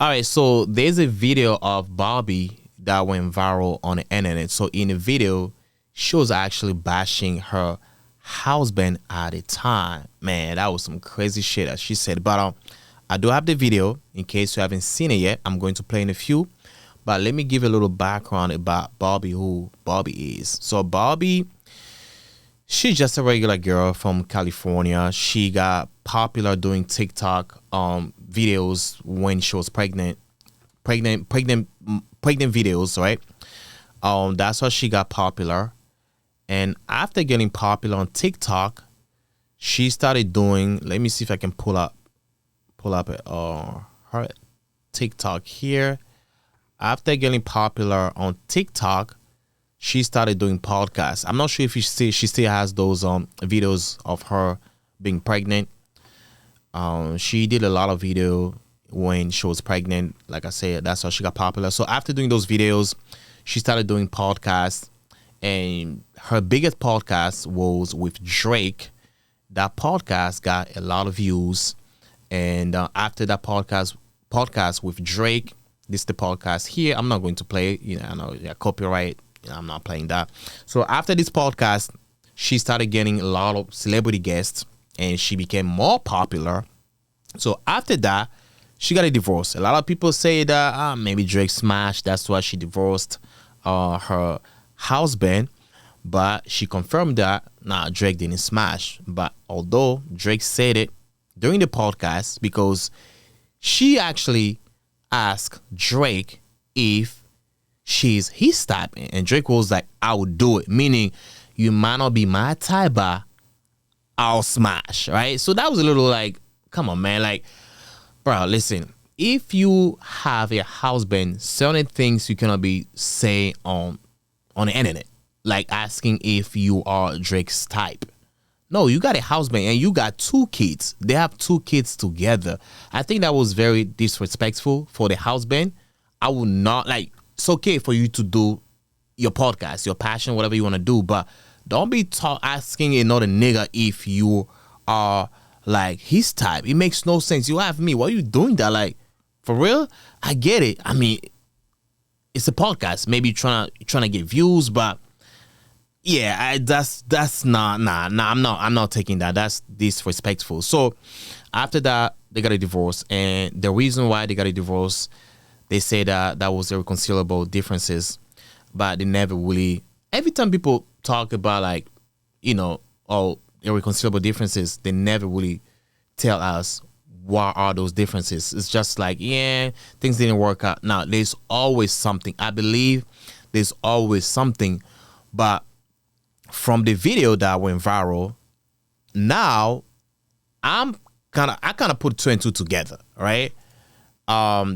All right, so there's a video of Bobbi that went viral on the internet. So in the video, she was actually bashing her husband at the time. Man, that was some crazy shit that she said. But I do have the video in case you haven't seen it yet. I'm going to play in a few. But let me give a little background about Bobbi, who Bobbi is. So Bobbi, she's just a regular girl from California. She got popular doing TikTok videos when she was pregnant videos, right? That's how she got popular. And after getting popular on TikTok, she started doing, let me see if I can pull up her TikTok here. After getting popular on TikTok, she started doing podcasts. I'm not sure if she still has those videos of her being pregnant. She did a lot of video when she was pregnant. Like I said, that's how she got popular. So after doing those videos, she started doing podcasts, and her biggest podcast was with Drake. That podcast got a lot of views, and after that podcast with Drake, this is the podcast here. I'm not going to play it. I know copyright. I'm not playing that. So after this podcast, she started getting a lot of celebrity guests, and she became more popular. So after that, she got a divorce. A lot of people say that maybe Drake smashed. That's why she divorced her husband. But she confirmed that Drake didn't smash. But although Drake said it during the podcast, because she actually asked Drake if she's his type, and Drake was like, I would do it, meaning you might not be my type, but I'll smash, right? So that was a little like, come on, man. Like, bro, listen, if you have a husband, certain things you cannot be saying on the internet, like asking if you are Drake's type. No, you got a husband and you got 2 kids. They have 2 kids together. I think that was very disrespectful for the husband. I would not, like, it's okay for you to do your podcast, your passion, whatever you want to do, but don't be asking another nigga if you are like his type. It makes no sense. You have me. Why are you doing that? Like, for real? I get it. I mean, it's a podcast. Maybe trying to get views, but yeah, that's not. I'm not taking that. That's disrespectful. So after that, they got a divorce, and the reason why they got a divorce, they say that was irreconcilable differences, but they never really. Every time people talk about like, irreconcilable differences, they never really tell us what are those differences. It's just like, yeah, things didn't work out. Now, there's always something. I believe there's always something, but from the video that went viral, now I kind of put 2 and 2 together, right?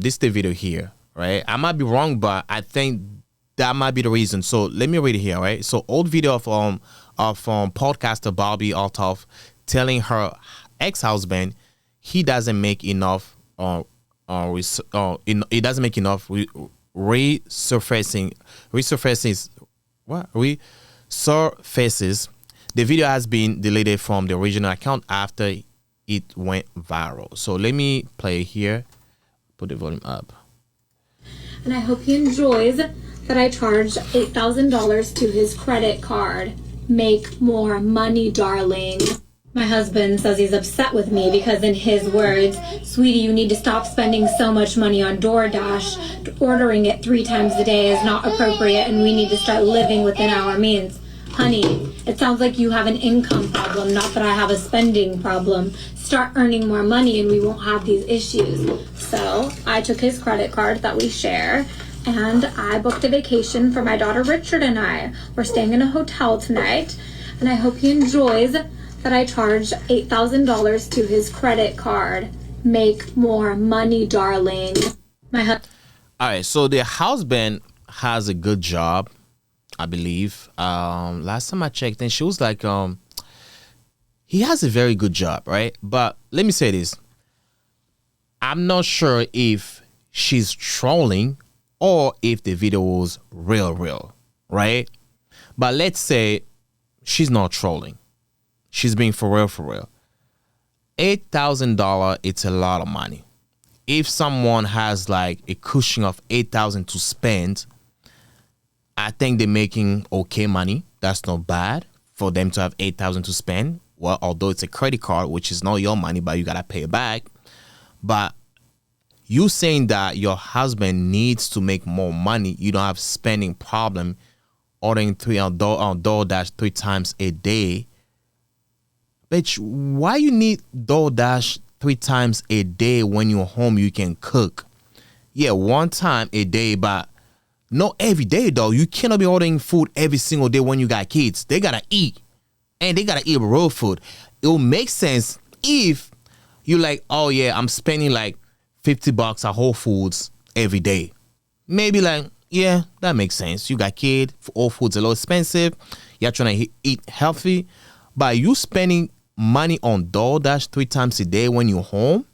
This is the video here, right? I might be wrong, but I think that might be the reason. So let me read it here, right? So old video of podcaster Bobbi Althoff telling her ex-husband he doesn't make enough he doesn't make enough resurfaces. The video has been deleted from the original account after it went viral. So let me play here. Put the volume up. And I hope he enjoys that I charged $8,000 to his credit card. Make more money, darling. My husband says he's upset with me because, in his words, sweetie, you need to stop spending so much money on DoorDash. Ordering it 3 times a day is not appropriate, and we need to start living within our means. Honey, it sounds like you have an income problem, not that I have a spending problem. Start earning more money and we won't have these issues. So I took his credit card that we share, and I booked a vacation for my daughter Richard and I. We're staying in a hotel tonight, and I hope he enjoys that I charged $8,000 to his credit card. Make more money, darling. All right, so the husband has a good job, I believe. Last time I checked, and she was like, he has a very good job, right? But let me say this. I'm not sure if she's trolling or if the video was real, right? But let's say she's not trolling. She's being for real. $8,000, it's a lot of money. if someone has like a cushion of 8,000 to spend, I think they're making okay money. That's not bad for them to have 8,000 to spend. Well, although it's a credit card, which is not your money, but you gotta pay it back. But you saying that your husband needs to make more money, you don't have spending problem, ordering DoorDash 3 times a day. Bitch, why you need DoorDash 3 times a day when you're home you can cook? Yeah, 1 time a day, but not every day though. You cannot be ordering food every single day when you got kids. They gotta eat. And they gotta eat real food. It will make sense if you like, oh yeah, I'm spending like $50 at Whole Foods every day. Maybe like, yeah, that makes sense. You got kid, all food's a little expensive. You're trying to eat healthy. But you spending money on DoorDash 3 times a day when you're home,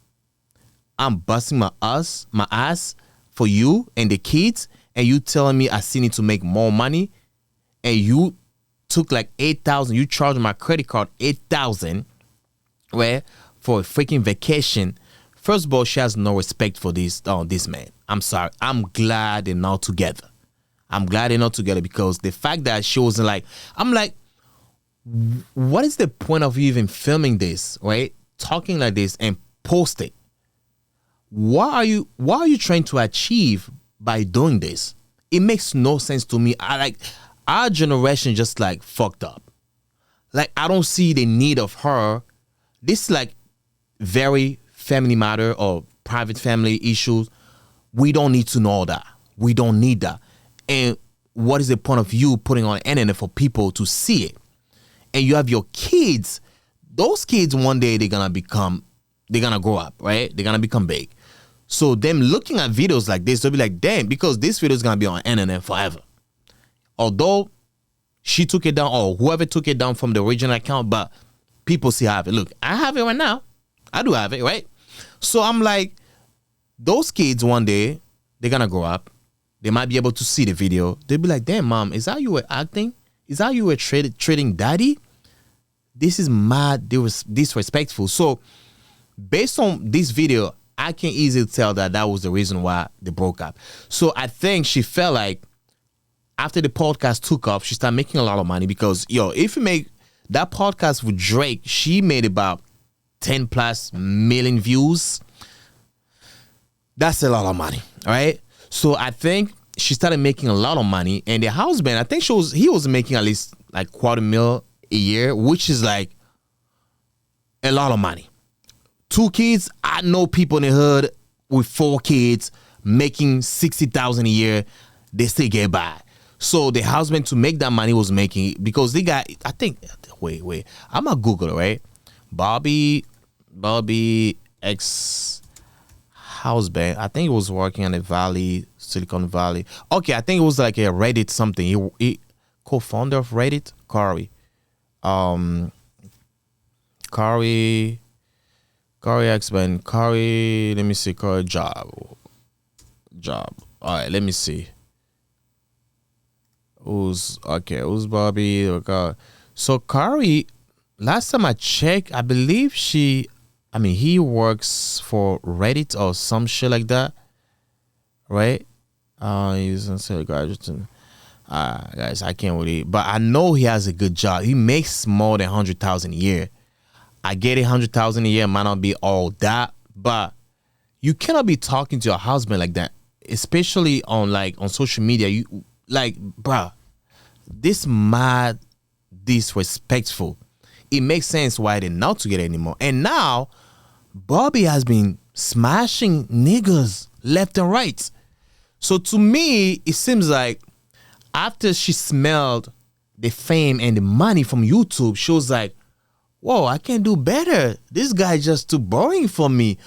I'm busting my ass for you and the kids, and you telling me I still need to make more money, and you took like 8,000. You charged my credit card 8,000, right, for a freaking vacation. First of all, she has no respect for this man. I'm sorry. I'm glad they're not together. I'm glad they're not together because the fact that she wasn't like, I'm like, what is the point of you even filming this, right? Talking like this and post it. What are you trying to achieve by doing this? It makes no sense to me. Our generation just like fucked up. Like, I don't see the need of her. This is like very family matter or private family issues. We don't need to know all that. We don't need that. And what is the point of you putting on the internet for people to see it? And you have your kids. Those kids one day they're gonna grow up, right? They're gonna become big. So them looking at videos like this, they'll be like, damn, because this video is gonna be on the internet forever. Although she took it down or whoever took it down from the original account, but people still have it. Look, I have it right now. I do have it, right? So I'm like, those kids one day, they're gonna grow up. They might be able to see the video. They'll be like, damn, mom, is that you were acting? Is that you were trading daddy? This is mad disrespectful. So based on this video, I can easily tell that was the reason why they broke up. So I think she felt like after the podcast took off, she started making a lot of money because, if you make that podcast with Drake, she made about 10 plus million views. That's a lot of money, all right? So I think she started making a lot of money, and the husband, I think he was making at least like $250,000 a year, which is like a lot of money. 2 kids, I know people in the hood with 4 kids making $60,000 a year, they still get by. So the husband, to make that money, was making, because they got, I think, wait, I'm gonna Google it, right? Bobbi ex-husband, I think he was working in the Silicon Valley. Okay, I think it was like a Reddit something. He co-founder of Reddit, Corey ex-man, let me see, Corey job. All right, let me see. Who's Bobbi? Okay. So Corey, last time I checked, I believe he works for Reddit or some shit like that, right? He's a graduate. Guys, I can't really, but I know he has a good job. He makes more than 100,000 a year. I get it, 100,000 a year might not be all that, but you cannot be talking to your husband like that, especially on social media. You like, bruh, this mad disrespectful. It makes sense why they're not together anymore. And now, Bobbi has been smashing niggas left and right. So to me, it seems like after she smelled the fame and the money from YouTube, she was like, whoa, I can do better. This guy just too boring for me.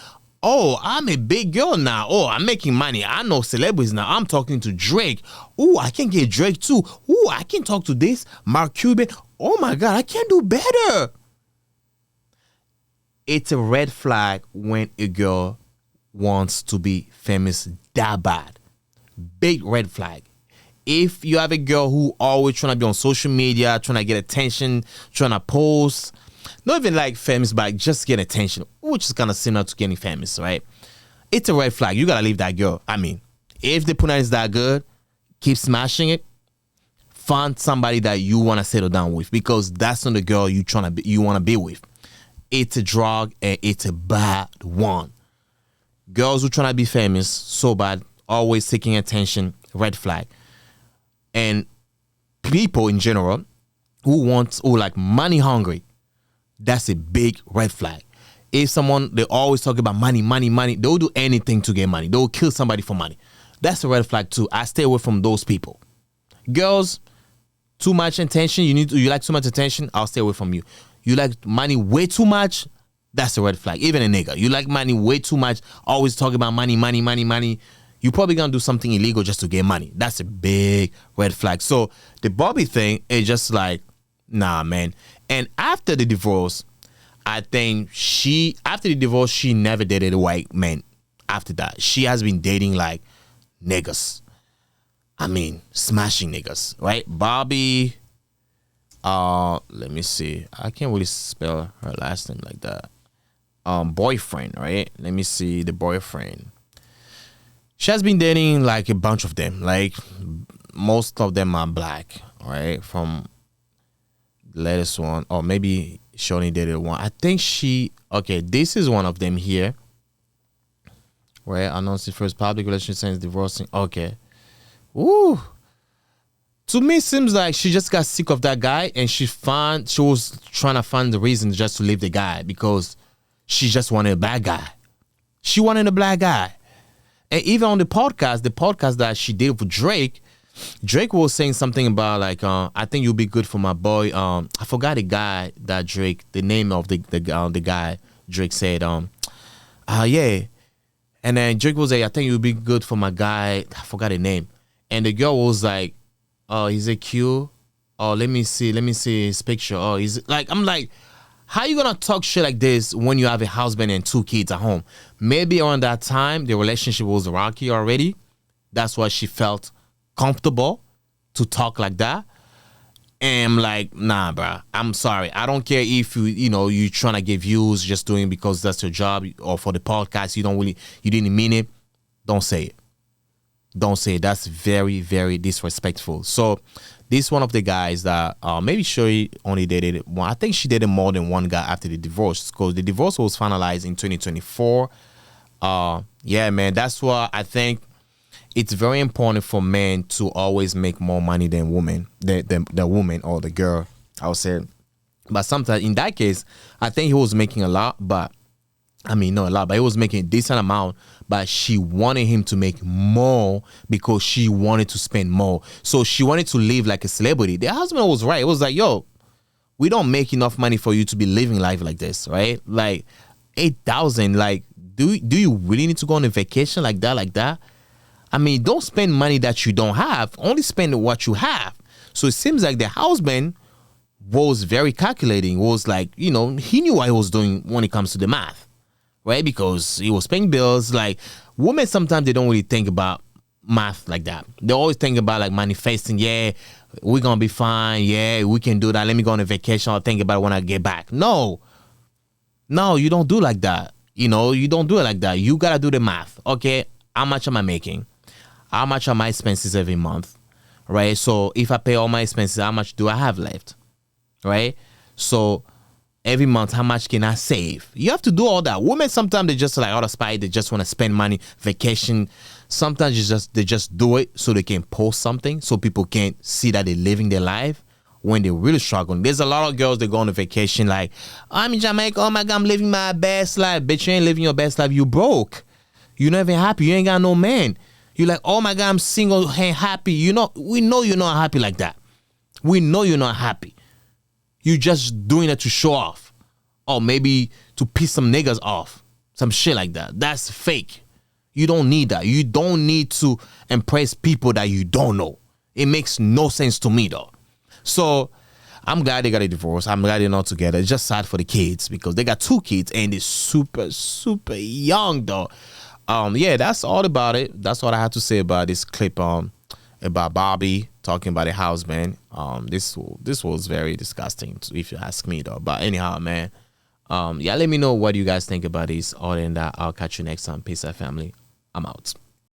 Oh, I'm a big girl now. Oh, I'm making money. I know celebrities now. I'm talking to Drake. Oh, I can get Drake too. Oh, I can talk to this Mark Cuban. Oh my God, I can do better. It's a red flag when a girl wants to be famous that bad. Big red flag. If you have a girl who always trying to be on social media, trying to get attention, trying to post, not even like famous, but just get attention, which is kind of similar to getting famous, right? it's a red flag. You gotta leave that girl. I mean, if the punani is that good, keep smashing it. Find somebody that you want to settle down with, because that's not the girl you want to be with. It's a drug and it's a bad one. Girls who trying to be famous so bad, always seeking attention, red flag. And people in general who like money hungry, that's a big red flag. If someone, they always talk about money, they'll do anything to get money. They'll kill somebody for money. That's a red flag too. I stay away from those people. Girls, too much attention. You like too much attention, I'll stay away from you. You like money way too much, that's a red flag. Even a nigga, you like money way too much, always talking about money. You probably gonna do something illegal just to get money. That's a big red flag. So the Bobbi thing is just like, nah, man. And after the divorce, I think she never dated a white man. After that, she has been dating like niggas. I mean, smashing niggas, right? Bobbi, let me see. I can't really spell her last name like that. Boyfriend, right? Let me see the boyfriend. She has been dating like a bunch of them. Like most of them are black, right? From the latest one, or maybe she only dated one. I think this is one of them here. Right? Announced the first public relationship since divorcing. Okay. Ooh. To me, it seems like she just got sick of that guy, and she was trying to find the reason just to leave the guy, because she just wanted a bad guy. She wanted a black guy. And even on the podcast that she did with Drake was saying something about like, I think you'll be good for my boy. I forgot the name of the guy Drake said, yeah. And then Drake was like, I think you'll be good for my guy. I forgot the name. And the girl was like, oh, is it cute? Oh, let me see his picture. Oh, I'm like, how you gonna talk shit like this when you have a husband and 2 kids at home? Maybe around that time, the relationship was rocky already. That's why she felt comfortable to talk like that. And I'm like, nah, bruh, I'm sorry. I don't care if you trying to get views, just doing it because that's your job, or for the podcast, you didn't mean it. Don't say it. Don't say it. That's very, very disrespectful. So this one of the guys that maybe she only dated one. I think she dated more than one guy after the divorce, because the divorce was finalized in 2024. Yeah, man, that's why I think it's very important for men to always make more money than women, the woman or the girl, I would say. But sometimes in that case, I think he was making a lot, but not a lot, but he was making a decent amount, but she wanted him to make more because she wanted to spend more. So she wanted to live like a celebrity. The husband was right. It was like, yo, we don't make enough money for you to be living life like this, right? Like 8,000, like, do you really need to go on a vacation like that? I mean, don't spend money that you don't have. Only spend what you have. So it seems like the husband was very calculating, was like, he knew what he was doing when it comes to the math. Right? Because he was paying bills. Like, women, sometimes they don't really think about math like that. They always think about like manifesting. Yeah, we're going to be fine. Yeah, we can do that. Let me go on a vacation. I'll think about it when I get back. No, you don't do like that. You don't do it like that. You got to do the math. Okay, how much am I making? How much are my expenses every month? Right? So if I pay all my expenses, how much do I have left? Right? So every month, how much can I save? You have to do all that. Women, sometimes they just like out of spite. They just want to spend money, vacation. Sometimes they just do it so they can post something so people can see that they're living their life when they're really struggling. There's a lot of girls that go on a vacation like, I'm in Jamaica. Oh my God, I'm living my best life. Bitch, you ain't living your best life. You broke. You're not even happy. You ain't got no man. You're like, oh my God, I'm single, ain't happy. We know you're not happy like that. We know you're not happy. You just doing it to show off. Or maybe to piss some niggas off. Some shit like that. That's fake. You don't need that. You don't need to impress people that you don't know. It makes no sense to me though. So I'm glad they got a divorce. I'm glad they're not together. It's just sad for the kids because they got 2 kids and they're super, super young though. Yeah, that's all about it. That's what I have to say about this clip about Bobbi talking about a husband. This was very disgusting if you ask me though. But anyhow, man, Yeah, let me know what you guys think about this. Other than that, I'll catch you next time. Peace out, family. I'm out.